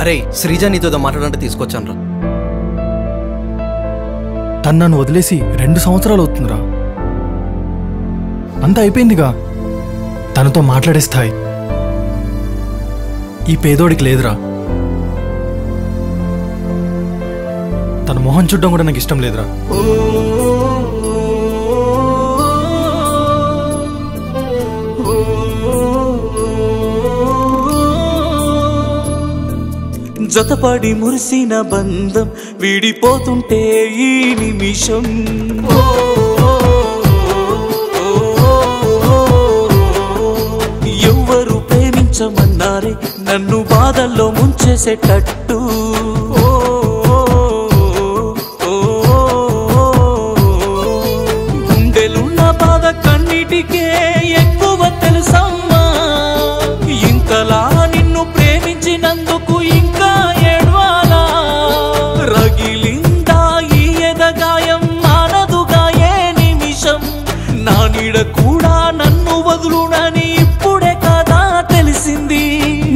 అరే శ్రీజ నీతో మాట్లాడంటే తీసుకొచ్చాను రా. తను నన్ను వదిలేసి 2 సంవత్సరాలు అవుతుందిరా. అంతా అయిపోయిందిగా. తనతో మాట్లాడే స్థాయి ఈ పేదోడికి లేదురా. తన మొహం చూడడం కూడా నాకు ఇష్టం లేదురా. జతపడి మురిసిన బంధం వీడిపోతుంటే ఈ నిమిషం ఎవ్వరు ప్రేమించమన్నారే నన్ను బాధల్లో ముంచేసేటట్టు. గుండెలున్న బాధ కన్నిటికే ఎక్కువ తెలుసమ్మా. ఇంతలా నిన్ను ప్రేమించినందుకు ఇంకా ఏడ్వాలా? రగిలిందా ఈ ఎదగాయం మానదుగా ఏ నిమిషం? నా నీడ కూడా నన్ను వదులునని ఇప్పుడే కదా తెలిసింది.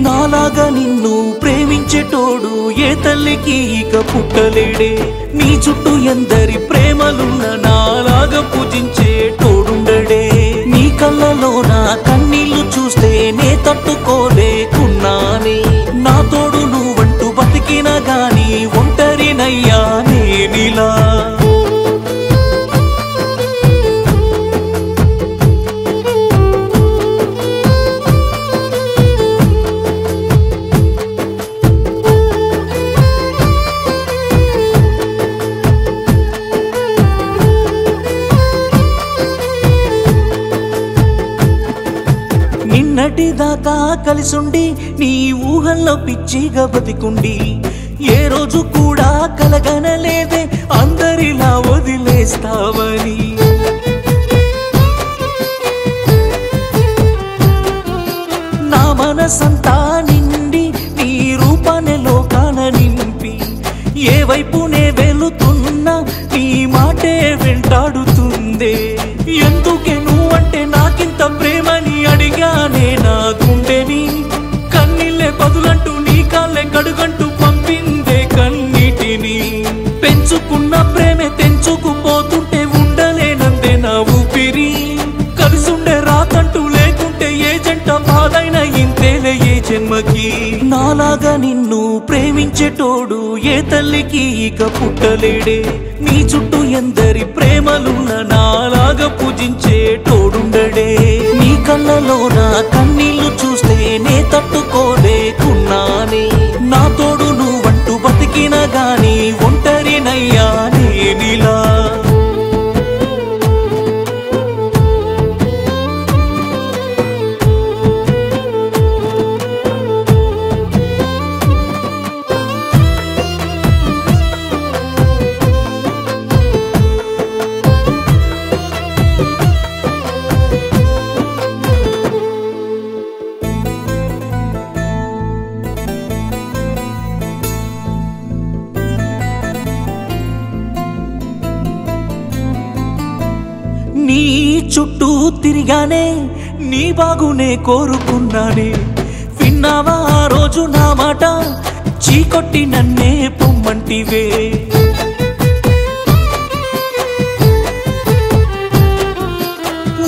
నాలాగా నిన్ను ప్రేమించేటోడు ఏ తల్లికి ఇక పుట్టలేడే. నీ చుట్టూ ఎందరి ప్రేమలున్న నాలాగా పూజించేటోడుండడే. నీ కళ్ళలో నా కన్నీళ్లు చూస్తే నే తట్టుకోలేకున్నానే. నా తోడు నువ్వంటూ బతికిన గాని ఒంటరినయ్యా నేనిలా. నిన్నటిదాకా కలిసుండి నీ ఊహల్లో పిచ్చిగా బతికుండి ఏ రోజు కూడా కలగనలేదే అందరిలా వదిలేస్తావని. నా మనసంతా నిండి నీ రూపాన్ని లోకాన నింపి ఏ వైపునే వెళుతున్నా నీ మాటే వెంటాడుతుందే. ఎందుకే నువ్వంటే నాకింత ప్రేమని అడిగానే నా గుండెని. కన్నీళ్ళే బదులంటూ నీ కాళ్ళే కడుగంటూ పంపిందే కన్నీటిని. పెంచుకున్న ప్రేమే తెంచుకుపోతుంటే ఉండలేనందే నా ఊపిరి. కలిసుండే రాతంటూ లేకుంటే ఏ జంట బాధైనా ఇంతేలే ఏ జన్మకి. నాలాగా నిన్ను ప్రేమించేటోడు ఏ తల్లికి ఇక పుట్టలేడే. నీ చుట్టూ ఎందరి ప్రేమలున్న నాలాగా పూజించేటోడుండడే. నీ కళ్ళలో నా కన్నీళ్లు చూస్తే నే తట్టుకోలేకున్నానే. నా తోడు నువ్వంటూ బతికిన గాని ఒంటరినయ్యా నేనిలా. నీ చుట్టూ తిరిగానే నీ బాగునే కోరుకున్నానే. విన్నావా ఆ రోజు నా మాట చీకొట్టి నన్నే పొమ్మంటివే.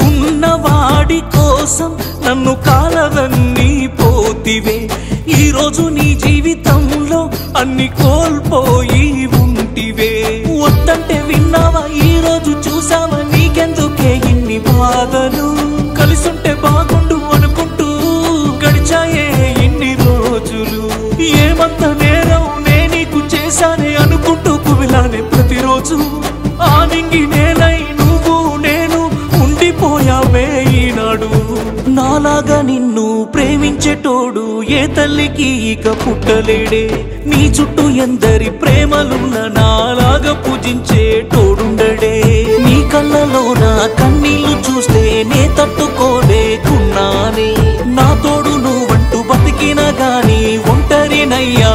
ఉన్నవాడి కోసం నన్ను కాలవన్నీ పోతివే. ఈరోజు నీ జీవితంలో అన్ని కోల్పోయి ఉంటివే. వద్దంటే విన్నావా ఈరోజు చూసావా నీకెందుకే ఇన్ని బాధలు? కలిసుంటే బాగుండు అనుకుంటూ గడిచాయే ఇన్ని రోజులు. ఏమంత నేరం నే నీకు చేశానే అనుకుంటూ కుమిలానే ప్రతిరోజు. ఆనింగి నేలై నువ్వు నేను ఉండిపోయావే ఈనాడు. నాలాగా నిన్ను ప్రేమించేటోడు ఏ తల్లికి ఇక పుట్టలేడే. నీ చుట్టూ ఎందరి ప్రేమలున్న నాలాగా పూజించేటోడుండడే. నీ కళ్ళలో నా కన్నీళ్లు చూస్తే నే తట్టుకోలేకున్నానే. నా తోడు నువ్వంటూ బతికిన గాని ఒంటరినయ్యా